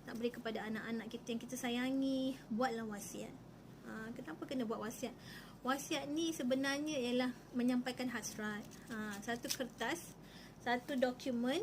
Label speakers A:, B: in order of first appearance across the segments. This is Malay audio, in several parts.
A: nak beri kepada anak-anak kita yang kita sayangi, buatlah wasiat. Kenapa kena buat wasiat? Wasiat ni sebenarnya ialah menyampaikan hasrat. Satu kertas, satu dokumen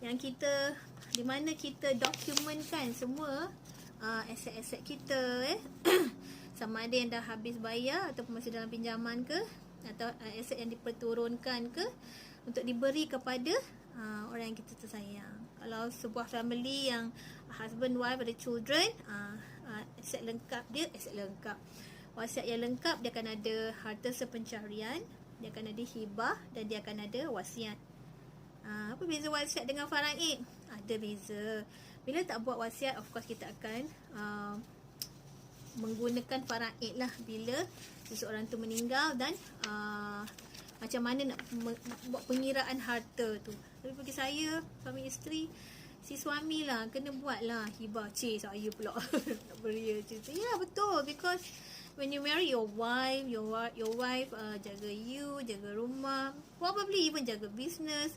A: yang kita, di mana kita dokumenkan semua aset-aset kita, sama ada yang dah habis bayar ataupun masih dalam pinjaman ke, atau aset yang diperturunkan ke, untuk diberi kepada orang yang kita tersayang. Kalau sebuah family yang husband, wife, ada children, aset lengkap dia, aset lengkap. Wasiat yang lengkap, dia akan ada harta sepencarian, dia akan ada hibah, dan dia akan ada wasiat. Apa beza wasiat dengan faraid? Ada beza. Bila tak buat wasiat, of course kita akan menggunakan faraid lah bila seseorang tu meninggal, dan macam mana nak buat pengiraan harta tu. Tapi bagi saya, suami isteri, si suami lah kena buat lah hibah. Saya pula nak beria cerita. Ya, betul, because when you marry your wife, your wife jaga you, jaga rumah, probably even jaga business,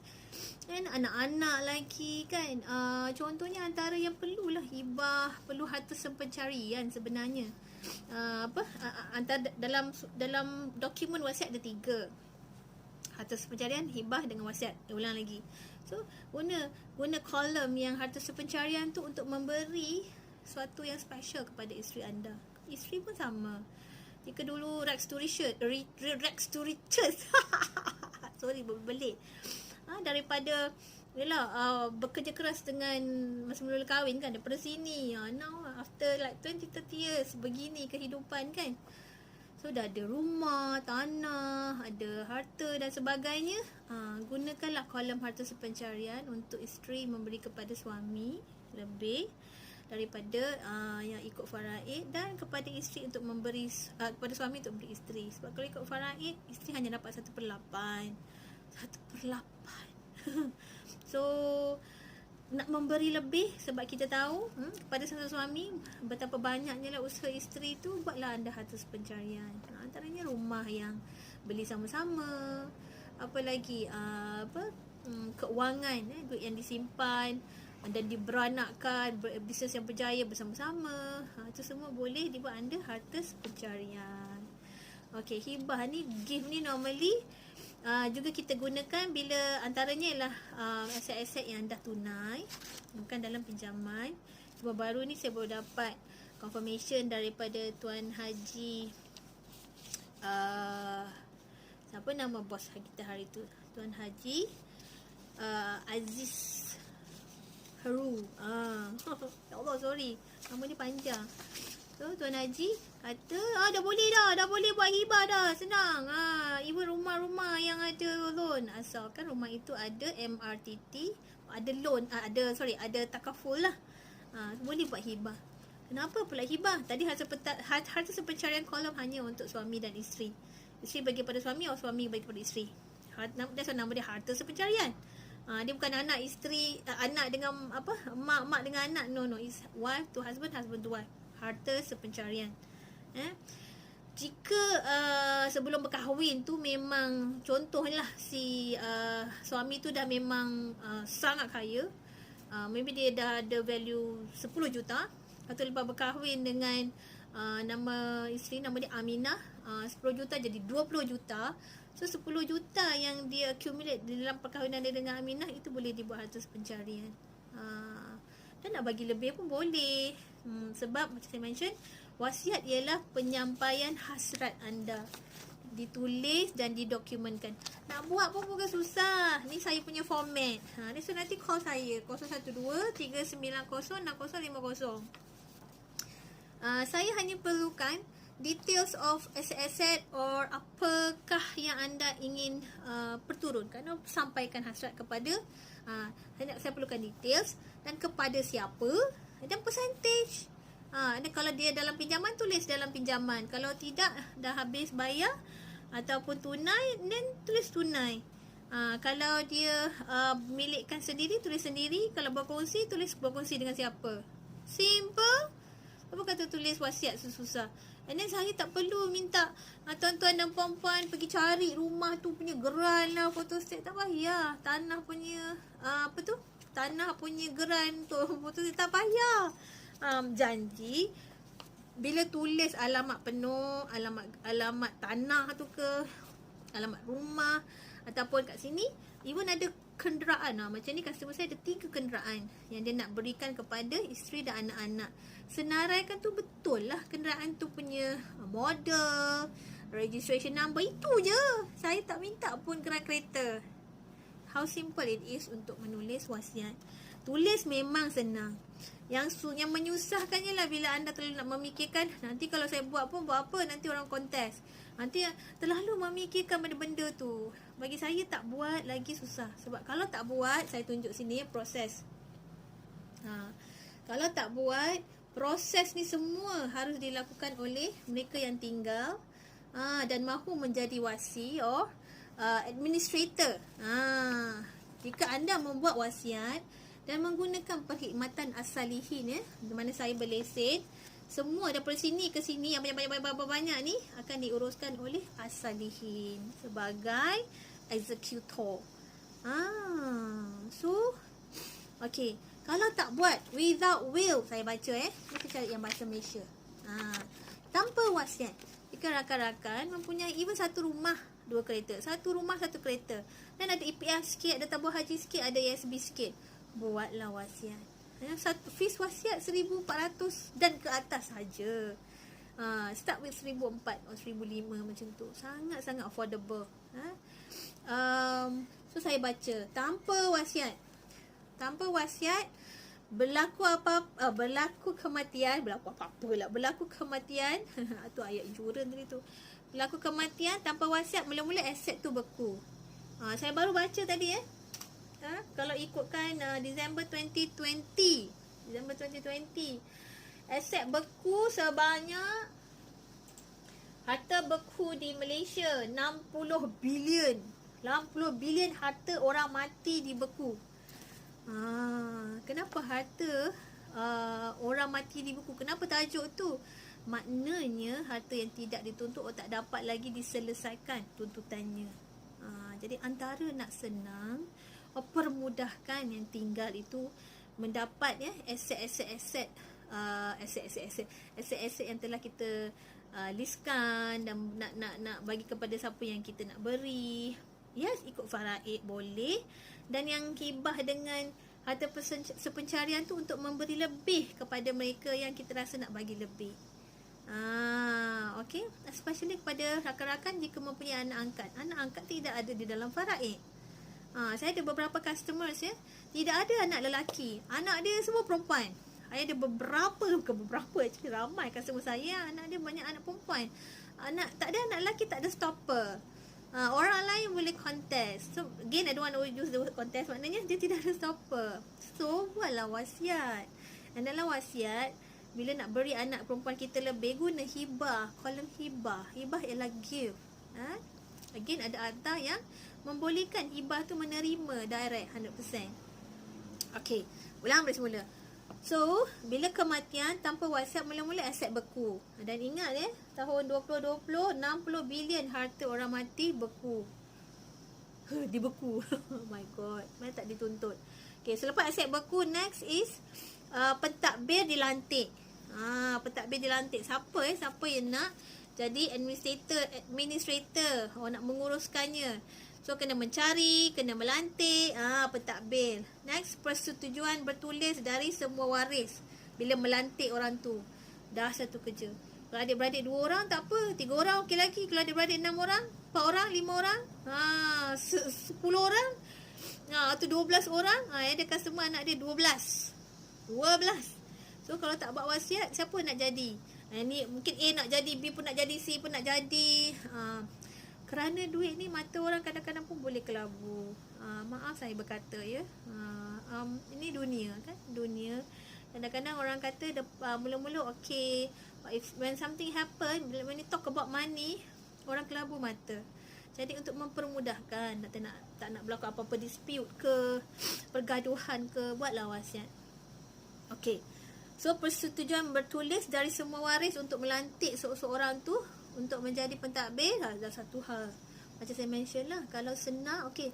A: dan anak-anak lagi kan. Contohnya antara yang perlulah hibah, perlu harta sepencarian sebenarnya. Antara dalam dokumen wasiat ada 3. Harta sepencarian, hibah dengan wasiat. Ulang lagi. So, guna kolom yang harta sepencarian tu untuk memberi sesuatu yang special kepada isteri anda. Isteri pun sama. Jika dulu rags to riches, sorry, berbelit. Daripada bekerja keras dengan masa mula kahwin kan, daripada sini, now after like 20-30 years begini kehidupan kan. So dah ada rumah, tanah, ada harta dan sebagainya. Gunakanlah kolom harta sepencarian untuk isteri memberi kepada suami lebih daripada yang ikut faraid, dan kepada isteri untuk memberi kepada suami untuk memberi isteri. Sebab kalau ikut faraid, isteri hanya dapat 1/8. 1/8. So nak memberi lebih, sebab kita tahu kepada satu suami betapa banyaknya lah usaha isteri tu, buatlah anda harta sepencarian. Antaranya rumah yang beli sama-sama, apa lagi, keuangan, duit yang disimpan dan diberanakkan, bisnes yang berjaya bersama-sama. Itu semua boleh dibuat anda harta sepencarian. Okey, hibah ni, gift ni normally juga kita gunakan bila antaranya ialah aset-aset yang dah tunai, bukan dalam pinjaman. Cuma baru ni saya baru dapat confirmation daripada Tuan Haji, siapa nama bos kita hari tu, Tuan Haji Aziz Heru. Ya Allah, sorry, nama dia panjang. So Tuan Haji kata dah boleh buat hibah dah, senang. Even rumah-rumah yang ada loan, asalkan rumah itu ada MRTT, ada loan, ada takaful lah, boleh buat hibah. Kenapa pula hibah? Tadi harta sepencarian kolom hanya untuk suami dan isteri. Isteri bagi pada suami, atau suami bagi pada isteri. That's why nama dia harta sepencarian. Dia bukan anak isteri, anak dengan mak dengan anak. No, it's wife to husband, husband to wife. Harta sepencarian. Jika sebelum berkahwin tu memang, contohlah si suami tu dah memang sangat kaya, maybe dia dah ada value 10 juta, atau lepas berkahwin dengan nama isteri, nama dia Aminah, 10 juta jadi 20 juta. So 10 juta yang dia accumulate di dalam perkahwinan dia dengan Aminah, itu boleh dibuat harta sepencarian. Dan nak bagi lebih pun boleh. Sebab macam saya mention, wasiat ialah penyampaian hasrat anda, ditulis dan didokumenkan. Nak buat pun bukan susah. Ni saya punya format. So nanti call saya 012-390-6050. Saya hanya perlukan details of aset-aset or apakah yang anda ingin perturunkan, sampaikan hasrat kepada saya perlukan details dan kepada siapa dan percentage. Dan kalau dia dalam pinjaman, tulis dalam pinjaman. Kalau tidak, dah habis bayar ataupun tunai, then tulis tunai. Kalau dia milikkan sendiri, tulis sendiri. Kalau berkongsi, tulis berkongsi dengan siapa. Simple. Apa kata tulis wasiat susah. And then saya tak perlu minta tuan-tuan dan puan-puan pergi cari rumah tu punya geran lah, photostat. Tak payah. Tanah punya tanah punya geran tu, betul tak payah. Janji bila tulis alamat penuh, alamat tanah tu ke, alamat rumah ataupun kat sini even ada kenderaan. Macam ni customer saya ada 3 kenderaan yang dia nak berikan kepada isteri dan anak-anak. Senaraikan tu betul lah kenderaan tu punya model, registration number, itu je. Saya tak minta pun geran kereta. How simple it is untuk menulis wasiat. Tulis memang senang. Yang menyusahkannya lah bila anda terlalu nak memikirkan, nanti kalau saya buat pun buat apa, nanti orang kontes. Nanti terlalu memikirkan benda-benda tu. Bagi saya tak buat lagi susah. Sebab kalau tak buat, saya tunjuk sini proses. Kalau tak buat, proses ni semua harus dilakukan oleh mereka yang tinggal dan mahu menjadi wasi or administrator. Jika anda membuat wasiat dan menggunakan perkhidmatan as-salihin, di mana saya berlesen, semua daripada sini ke sini yang banyak ni akan diuruskan oleh as-salihin sebagai executor. So okay, kalau tak buat without will, saya baca kita cari yang bahasa Malaysia. Tanpa wasiat, jika rakan-rakan mempunyai even satu rumah 2 kereta, satu rumah 1 kereta, dan ada EPF sikit, ada tabung haji sikit, ada ESB sikit, buatlah wasiat. Fees wasiat 1,400 dan ke atas saja. Start with 1,400 atau 1,500 macam tu. Sangat-sangat affordable. So saya baca tanpa wasiat. Tanpa wasiat berlaku kematian tu ayat juran tadi tu. Berlaku kematian tanpa wasiat, mula-mula aset tu beku. Saya baru baca tadi kalau ikutkan Disember 2020, aset beku sebanyak, harta beku di Malaysia 60 bilion. 60 bilion harta orang mati dibeku. Kenapa harta orang mati dibeku? Kenapa tajuk tu? Maknanya harta yang tidak dituntut tak dapat lagi diselesaikan tuntutannya. Jadi antara nak senang, permudahkan yang tinggal itu mendapat aset-aset yang telah kita listkan dan nak bagi kepada siapa yang kita nak beri. Yes, ikut faraid boleh. Dan yang hibah dengan harta sepencarian tu untuk memberi lebih kepada mereka yang kita rasa nak bagi lebih. Okay, especially kepada rakan-rakan jika mempunyai anak angkat. Anak angkat tidak ada di dalam faraid. Saya ada beberapa customers tidak ada anak lelaki, anak dia semua perempuan. Saya ada actually ramai customer saya anak dia banyak anak perempuan. Tak ada anak lelaki, tak ada stopper. Orang lain boleh contest. So again, I don't want to use the word contest, maknanya dia tidak ada stopper. So buatlah wasiat. Dan dalam wasiat, bila nak beri anak perempuan kita lebih, guna hibah, kolom hibah. Hibah ialah give. Again, ada atas yang membolehkan hibah tu menerima direct 100%. Okay, ulang dari semula. So, bila kematian tanpa wasiat, mula-mula aset beku. Dan ingat tahun 2020, 60 bilion harta orang mati beku. Dibeku. Oh my god, mana tak dituntut. Okay, selepas aset beku, next is pentadbir dilantik. Pentadbir dilantik. Siapa yang nak jadi administrator, nak menguruskannya. So kena mencari, kena melantik, pentadbir. Next, persetujuan bertulis dari semua waris bila melantik orang tu. Dah satu kerja. Kalau adik-beradik 2 orang tak apa, 3 orang okey lagi. Kalau adik-beradik 6 orang, 4 orang, 5 orang, 10 orang, atau 12 orang, ada customer anak dia 12. So kalau tak buat wasiat, siapa nak jadi? Ni mungkin A nak jadi, B pun nak jadi, C pun nak jadi. Kerana duit ni mata orang kadang-kadang pun boleh kelabu. Maaf saya berkata ini dunia kan, dunia. Kadang-kadang orang kata mula-mula okay, when something happen, when you talk about money, orang kelabu mata. Jadi untuk mempermudahkan, tak nak berlaku apa-apa dispute ke, pergaduhan ke, buatlah wasiat. Okay, so persetujuan bertulis dari semua waris untuk melantik seseorang tu untuk menjadi pentadbir adalah satu hal. Macam saya mention lah, kalau senang, okay,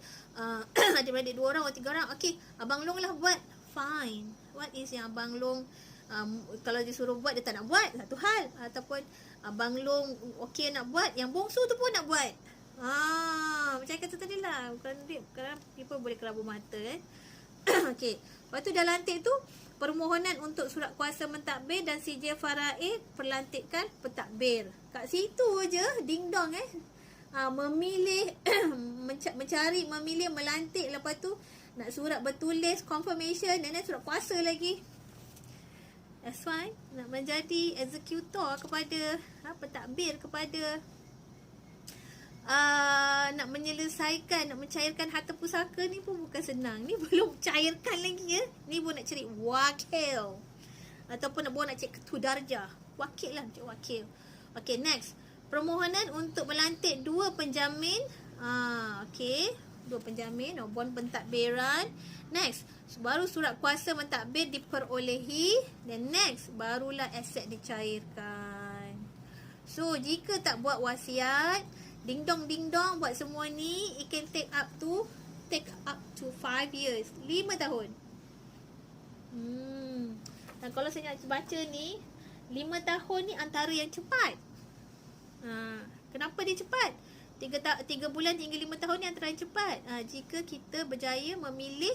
A: adik-beradik 2 orang atau 3 orang, okay, Abang Long lah buat, fine. What is yang Abang Long, kalau disuruh buat dia tak nak buat, satu hal. Ataupun Abang Long okay nak buat, yang bongsu tu pun nak buat. Macam kata tadi lah, bukan people boleh kelabu mata kan. Okay, lepas tu dah lantik tu, permohonan untuk surat kuasa mentadbir dan sijil faraid, perlantikan pentadbir. Kat situ je, ding dong memilih, mencari, memilih, melantik. Lepas tu nak surat bertulis, confirmation, dan surat kuasa lagi. That's why nak menjadi eksekutor kepada pentadbir, kepada nak menyelesaikan, nak mencairkan harta pusaka ni pun bukan senang. Ni belum cairkan lagi ya. Ni pun nak cari wakil. Ataupun nak cari ketua darjah. Wakil lah, cari wakil. Okay, next. Permohonan untuk melantik 2 penjamin. Okay, 2 penjamin, bond pentadbiran. Next, baru surat kuasa mentadbir diperolehi. Dan next, barulah aset dicairkan. So, jika tak buat wasiat, ding dong buat semua ni, it can take up to 5 years, 5 tahun. Dan kalau saya nak baca ni, 5 tahun ni antara yang cepat. Kenapa dia cepat? 3 bulan hingga 5 tahun ni antara yang cepat. Jika kita berjaya memilih,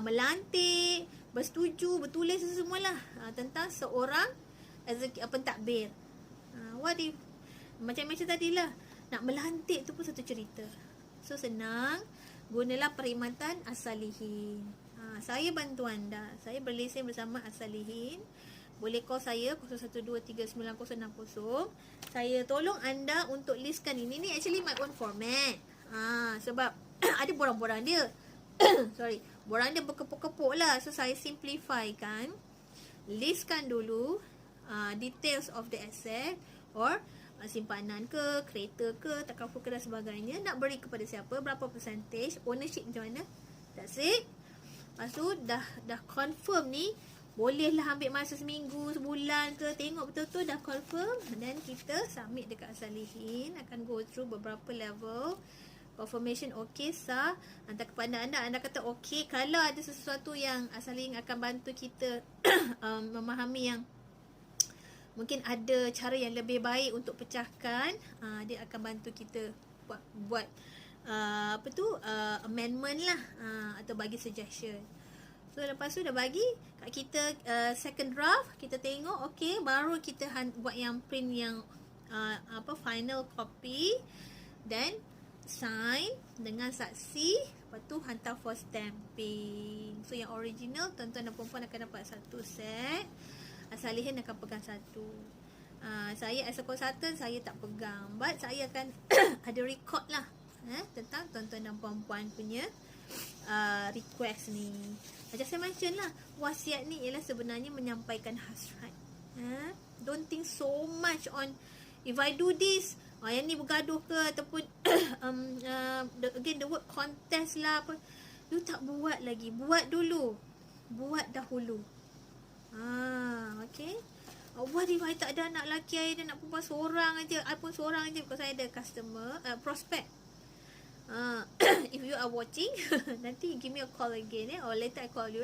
A: melantik, bersetuju, bertulis semualah tentang seorang pentadbir. Macam tadilah, nak melantik tu pun satu cerita. So senang, gunalah perkhidmatan As-Salihin. Saya bantu anda. Saya berlesen bersama As-Salihin. Boleh call saya 01239060. Saya tolong anda untuk listkan ini. Ni actually my own format. Sebab ada borang-borang dia. Sorry, borang dia berkepuk-kepuk lah. So saya simplify kan. Listkan dulu details of the asset, or simpanan ke, kereta ke, takaful ke dan sebagainya. Nak beri kepada siapa, berapa percentage, ownership macam mana. That's it. Lepas tu dah confirm ni, bolehlah ambil masa seminggu, sebulan ke, tengok betul-betul dah confirm. Dan kita submit dekat As-Salihin. Akan go through beberapa level. Confirmation okay, sah. Hantar kepada anda. Anda kata okay. Kalau ada sesuatu yang As-Salihin akan bantu kita memahami yang mungkin ada cara yang lebih baik untuk pecahkan, dia akan bantu kita buat amendment lah, atau bagi suggestion. So lepas tu dah bagi kat kita second draft, kita tengok okay, baru kita buat yang print yang final copy, then sign dengan saksi, lepas tu hantar for stamping. So yang original tuan-tuan dan puan-puan akan dapat satu set, As-Salihin akan pegang satu. Saya as a consultant, saya tak pegang, but saya akan ada record lah tentang tuan-tuan dan puan-puan punya request ni. Macam saya mention lah, wasiat ni ialah sebenarnya menyampaikan hasrat. Don't think so much on if I do this, yang ni bergaduh ke, ataupun again the word contest lah apa. You tak buat lagi, buat dulu, buat dahulu. Okay. What if I tak ada anak lelaki, I ada nak perempuan seorang aja, I pun seorang aja, because saya ada customer, prospect. If you are watching, nanti give me a call again or later I call you.